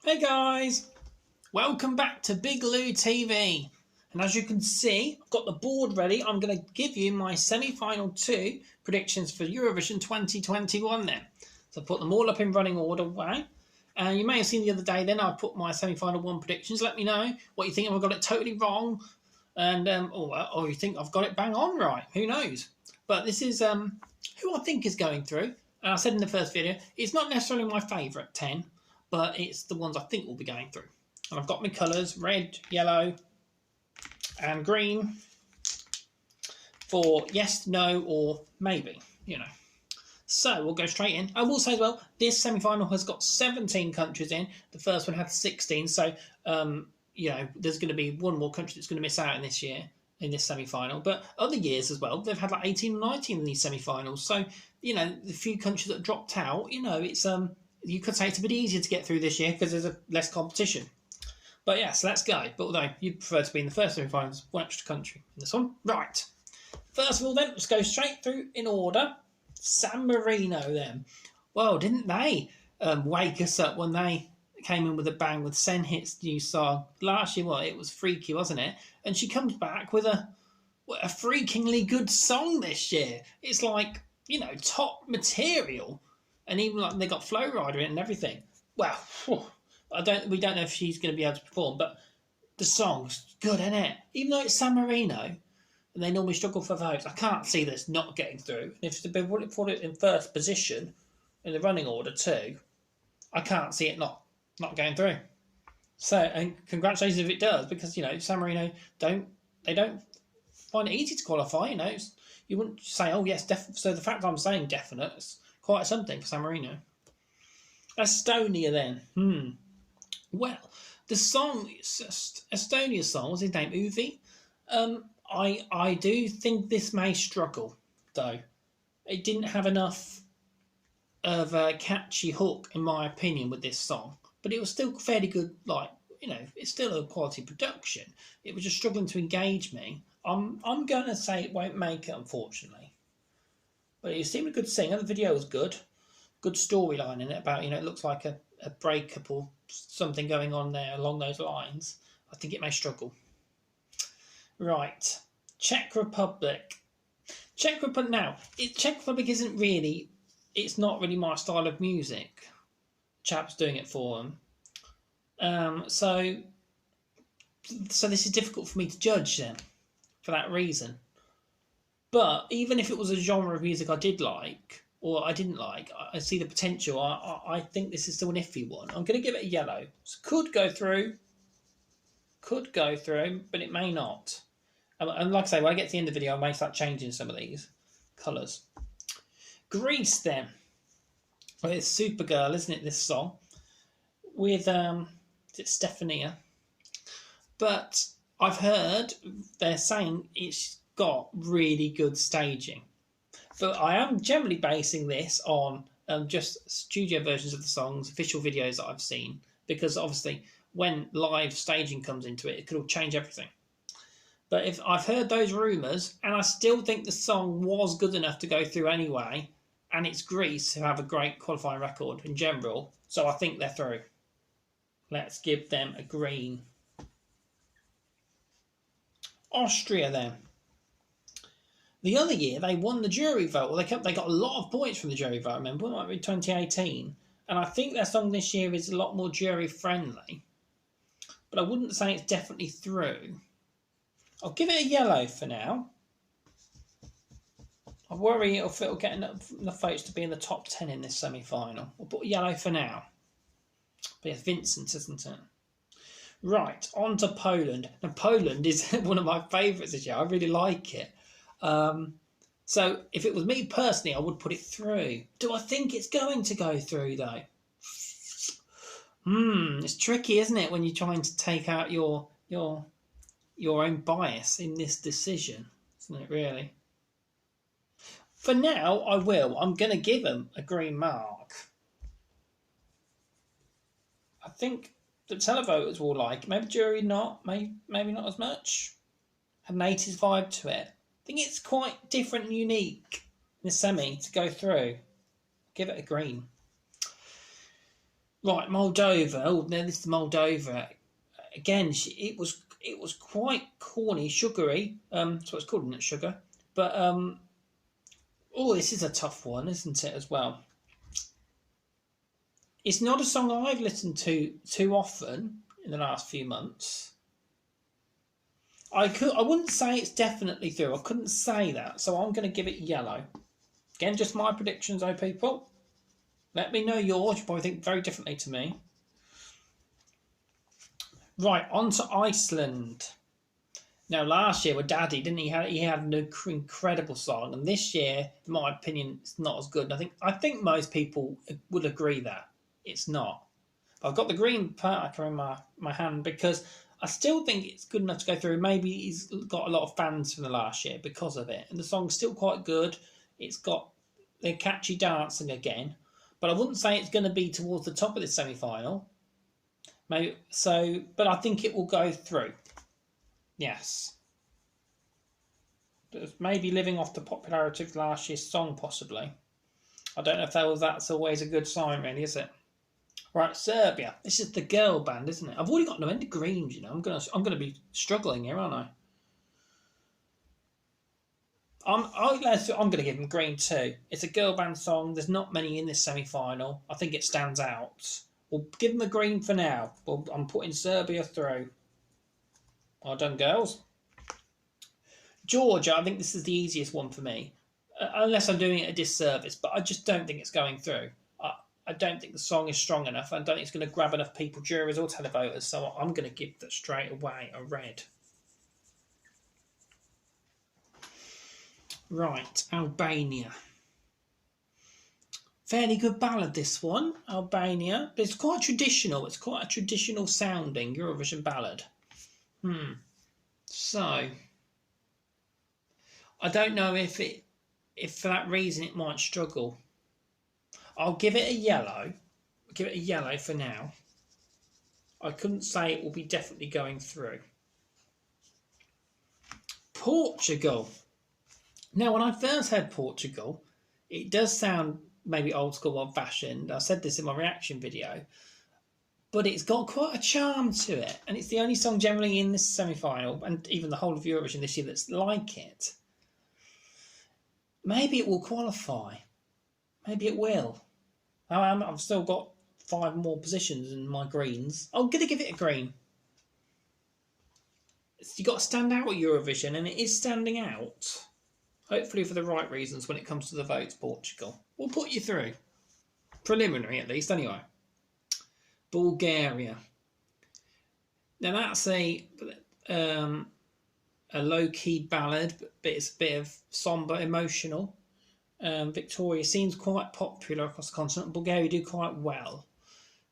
Hey guys, welcome back to Big Lou TV. And as you can see, I've got the board ready. I'm going to give you my semi-final 2 predictions for Eurovision 2021 then. So I put them all up in running order way. And you may have seen the other day then I put my semi-final 1 predictions. Let me know what you think. Have I got it totally wrong? And or you think I've got it bang on right. Who knows? But this is who I think is going through. And I said in the first video, it's not necessarily my favourite 10, but it's the ones I think will be going through. And I've got my colours, red, yellow, and green for yes, no, or maybe, So we'll go straight in. I will say as well, this semi-final has got 17 countries in. The first one had 16, so, there's going to be one more country that's going to miss out in this year, in this semi-final. But other years as well, they've had like 18 or 19 in these semi-finals. So, the few countries that dropped out, it's you could say it's a bit easier to get through this year because there's less competition. But yeah, so let's go. But although you'd prefer to be in the first semi-finals, one extra country in this one. Right. First of all then, let's go straight through in order. San Marino then. Well, didn't they wake us up when they came in with a bang with Senhit's new song? Last year, it was Freaky, wasn't it? And she comes back with a freakingly good song this year. It's like, top material. And even like they got Flow Rider in and everything. Well, we don't know if she's going to be able to perform, but the song's good, isn't it? Even though it's San Marino, and they normally struggle for votes, I can't see this not getting through. And if they put it in first position in the running order too, I can't see it not going through. So, and congratulations if it does, because San Marino don't find it easy to qualify. You wouldn't say, oh yes, so the fact I'm saying definite is quite something for San Marino. Estonia then. Well, the song, Estonia's song, was his name Uvi? I do think this may struggle, though. It didn't have enough of a catchy hook, in my opinion, with this song. But it was still fairly good, it's still a quality production. It was just struggling to engage me. I'm going to say it won't make it, unfortunately. But it seemed a good singer. The video was good. Good storyline in it about, it looks like a breakup or something going on there along those lines. I think it may struggle. Right. Czech Republic. Czech Republic isn't really, it's not really my style of music. Chap's doing it for them. So this is difficult for me to judge them for that reason. But even if it was a genre of music I did like, or I didn't like, I see the potential. I think this is still an iffy one. I'm going to give it a yellow. So could go through, but it may not. And like I say, when I get to the end of the video, I may start changing some of these colours. Greece then. Well, it's Supergirl, isn't it, this song? With, is it Stefania? But I've heard they're saying it's got really good staging. But I am generally basing this on just studio versions of the songs, official videos that I've seen, because obviously when live staging comes into it, it could all change everything. But if I've heard those rumours, and I still think the song was good enough to go through anyway, and it's Greece, who have a great qualifying record in general, so I think they're through. Let's give them a green. Austria then. The other year, they won the jury vote. Well, they got a lot of points from the jury vote, remember? It might be 2018. And I think their song this year is a lot more jury-friendly. But I wouldn't say it's definitely through. I'll give it a yellow for now. I worry if it'll get enough votes to be in the top 10 in this semi-final. I'll put yellow for now. But it's Vincent, isn't it? Right, on to Poland. Now, Poland is one of my favourites this year. I really like it. So if it was me personally, I would put it through. Do I think it's going to go through though? It's tricky, isn't it, when you're trying to take out your own bias in this decision, isn't it, really? For now, I will. I'm going to give them a green mark. I think the televoters will like it. Maybe jury not. Maybe not as much. Had an 80s vibe to it. I think it's quite different and unique in the semi to go through. Give it a green. Right, Moldova. Oh, now this is Moldova. Again, it was quite corny, sugary. That's what it's called, isn't it? Sugar. But oh, this is a tough one, isn't it? As well. It's not a song I've listened to too often in the last few months. I wouldn't say it's definitely through. I couldn't say that, so I'm going to give it yellow. Again, just my predictions, oh people. Let me know yours. You probably think very differently to me. Right, on to Iceland. Now, last year with Daddy, didn't he? He had an incredible song, and this year, in my opinion, it's not as good. And I think most people would agree that it's not. I've got the green marker in my hand because I still think it's good enough to go through. Maybe he's got a lot of fans from the last year because of it, and the song's still quite good. It's got the catchy dancing again, but I wouldn't say it's going to be towards the top of this semi-final. Maybe so, but I think it will go through. Yes. Maybe living off the popularity of last year's song, possibly. I don't know if that's always a good sign, really, is it? Right, Serbia. This is the girl band, isn't it? I've already got no end of greens, you know. I'm gonna be struggling here, aren't I? I'm gonna give them green too. It's a girl band song. There's not many in this semi-final. I think it stands out. We'll give them a green for now. I'm putting Serbia through. Well done, girls. Georgia, I think this is the easiest one for me, unless I'm doing it a disservice, but I just don't think it's going through. I don't think the song is strong enough. I don't think it's going to grab enough people, jurors or televoters, so I'm going to give that straight away a red. Right, Albania. Fairly good ballad, this one, Albania. But it's quite traditional. It's quite a traditional sounding Eurovision ballad. So, I don't know if for that reason it might struggle. I'll give it a yellow. I'll give it a yellow for now. I couldn't say it will be definitely going through. Portugal. Now, when I first heard Portugal, it does sound maybe old school, old fashioned. I said this in my reaction video, but it's got quite a charm to it, and it's the only song generally in this semi-final, and even the whole of Eurovision this year, that's like it. Maybe it will qualify. Maybe it will. I've still got 5 more positions in my greens. I'm going to give it a green. You've got to stand out at Eurovision, and it is standing out. Hopefully for the right reasons when it comes to the votes, Portugal. We'll put you through. Preliminary, at least, anyway. Bulgaria. Now, that's a low-key ballad, but it's a bit of sombre, emotional. Victoria seems quite popular across the continent. Bulgaria do quite well.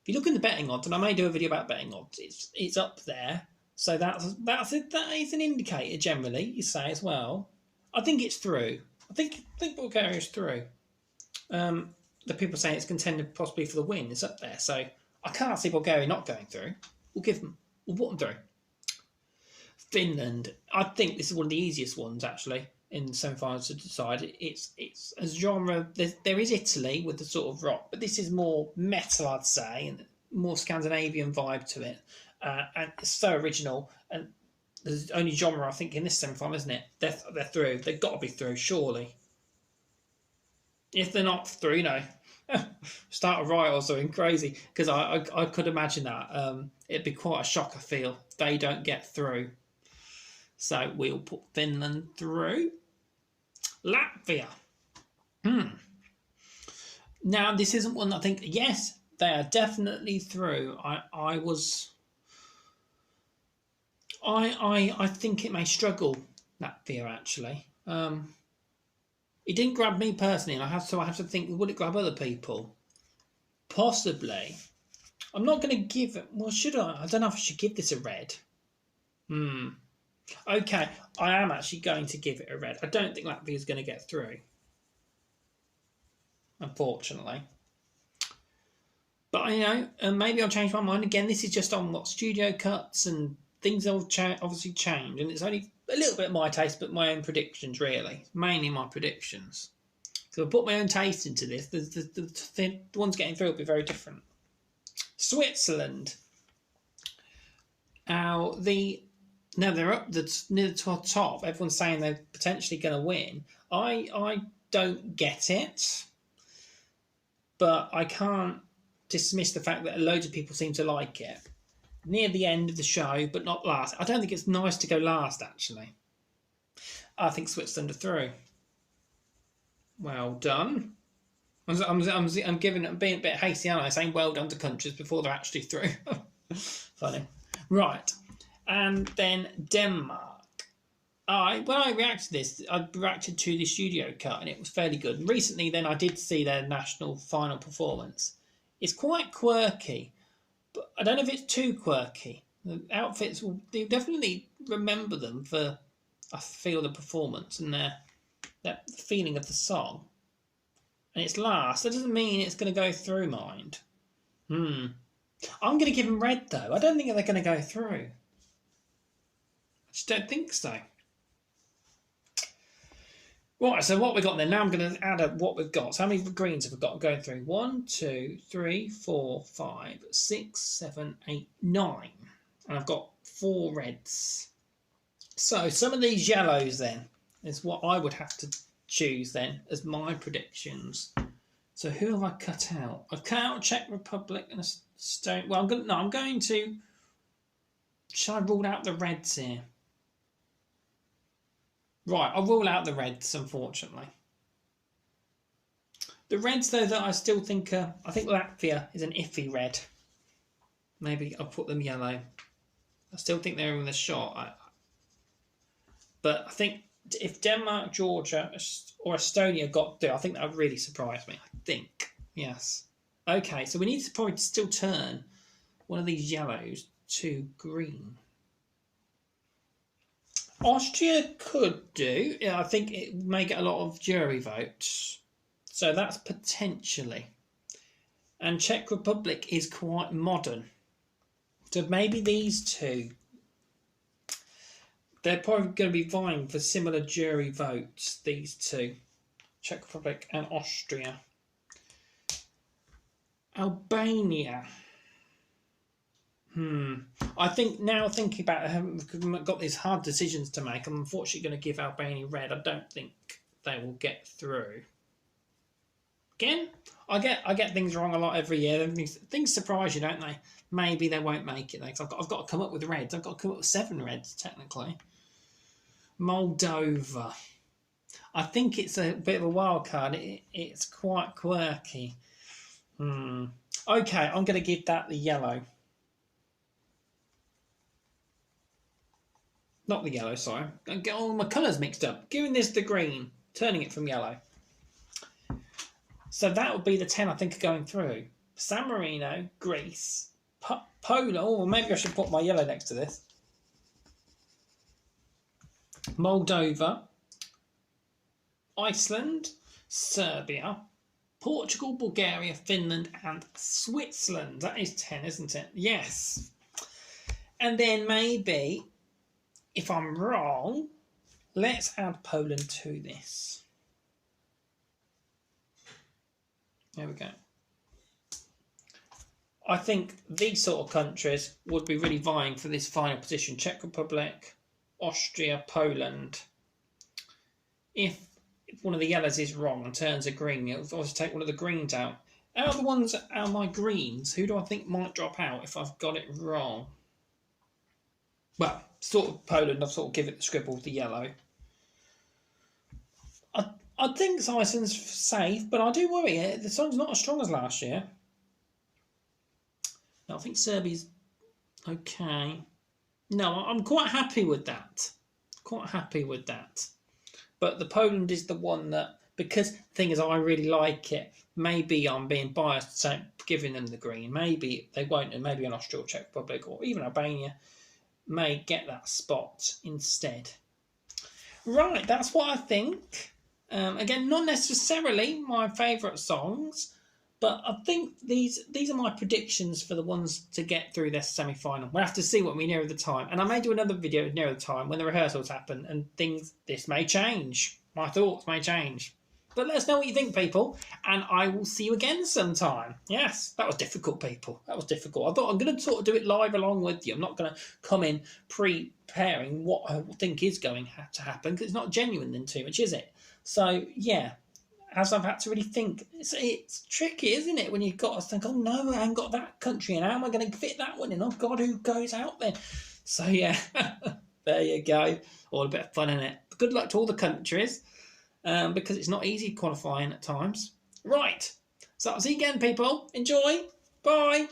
If you look in the betting odds, and I may do a video about betting odds, it's up there. So that is an indicator generally. You say as well. I think it's through. I think Bulgaria's through. The people saying it's contended possibly for the win is up there. So I can't see Bulgaria not going through. We'll put them through. Finland. I think this is one of the easiest ones actually in semi-finals to decide. It's a genre. There is Italy with the sort of rock, but this is more metal, I'd say, and more Scandinavian vibe to it. And it's so original. And there's only genre I think in this semi-final, isn't it? They're through. They've got to be through, surely. If they're not through, start a riot or something crazy. Because I could imagine that. It'd be quite a shock, I feel. They don't get through. So we'll put Finland through. Latvia. Now, this isn't one I think... Yes, they are definitely through. I think it may struggle, Latvia, actually. It didn't grab me personally, and I have to think, would it grab other people? Possibly. I'm not going to give it... Well, should I? I don't know if I should give this a red. Okay, I am actually going to give it a red. I don't think Latvia is going to get through. Unfortunately. But, maybe I'll change my mind. Again, this is just on what studio cuts and things will obviously change. And it's only a little bit my taste, but my own predictions, really. Mainly my predictions. So I put my own taste into this. The ones getting through will be very different. Switzerland. Now they're up near the top. Everyone's saying they're potentially going to win. I don't get it, but I can't dismiss the fact that loads of people seem to like it. Near the end of the show, but not last. I don't think it's nice to go last, actually. I think Switzerland are through. Well done. I'm being a bit hasty, aren't I? Saying well done to countries before they're actually through. Funny. Right. And then Denmark. When I reacted to this, I reacted to the studio cut and it was fairly good. Recently, then I did see their national final performance. It's quite quirky, but I don't know if it's too quirky. The outfits will definitely remember them for, I feel, the performance and that feeling of the song. And it's last. That doesn't mean it's going to go through, mind. I'm going to give them red, though. I don't think they're going to go through. I just don't think so. Right, so what we've got then. Now I'm going to add up what we've got. So how many greens have we got going through? 1, 2, 3, 4, 5, 6, 7, 8, 9. And I've got 4 reds. So some of these yellows then is what I would have to choose then as my predictions. So who have I cut out? I've cut out Czech Republic and Estonia. Well, I'm going to. Shall I rule out the reds here? Right, I'll rule out the reds, unfortunately. The reds, though, that I still think I think Latvia is an iffy red. Maybe I'll put them yellow. I still think they're in the shot. But I think if Denmark, Georgia, or Estonia got through, I think that would really surprise me. I think, yes. Okay, so we need to probably still turn one of these yellows to green. Austria could do. I think it may get a lot of jury votes. So that's potentially. And Czech Republic is quite modern. So maybe these two. They're probably going to be vying for similar jury votes, these two. Czech Republic and Austria. Albania. I think now thinking about it, I've got these hard decisions to make. I'm unfortunately going to give Albania red. I don't think they will get through. Again, I get things wrong a lot every year. Things surprise you, don't they? Maybe they won't make it. I've got to come up with reds. I've got to come up with 7 reds, technically. Moldova. I think it's a bit of a wild card. It's quite quirky. Okay, I'm going to give that the yellow. Not the yellow, sorry. I get all my colours mixed up. Giving this the green, turning it from yellow. So that would be the 10 I think are going through. San Marino, Greece, Poland. Oh, maybe I should put my yellow next to this. Moldova, Iceland, Serbia, Portugal, Bulgaria, Finland, and Switzerland. That is 10, isn't it? Yes. And then maybe, if I'm wrong, let's add Poland to this. There we go. I think these sort of countries would be really vying for this final position. Czech Republic, Austria, Poland. If one of the yellows is wrong and turns a green, it'll obviously take one of the greens out. Out of the ones that are my greens, who do I think might drop out if I've got it wrong? Well, sort of Poland, I've sort of given it the scribble, the yellow. I think Iceland's safe, but I do worry. The song's not as strong as last year. No, I think Serbia's okay. No, I'm quite happy with that. Quite happy with that. But the Poland is the one that, because the thing is, I really like it. Maybe I'm being biased, so giving them the green. Maybe they won't, and maybe an Austria, Czech Republic, or even Albania may get that spot instead. Right, that's what I think. Again, not necessarily my favourite songs, but I think these are my predictions for the ones to get through this semi-final. We'll have to see when we near the time. And I may do another video near the time when the rehearsals happen and this may change. My thoughts may change. But let us know what you think, people, and I will see you again sometime. Yes, that was difficult, people. That was difficult. I thought I'm going to sort of do it live along with you. I'm not going to come in preparing what I think is going to happen, because it's not genuine then too much, is it? So, yeah, as I've had to really think, it's tricky, isn't it, when you've got to think, oh no, I haven't got that country, and how am I going to fit that one in? Oh God, who goes out there? So yeah, there you go. All a bit of fun in it. Good luck to all the countries, because it's not easy qualifying at times. Right, so I'll see you again, people. Enjoy. Bye.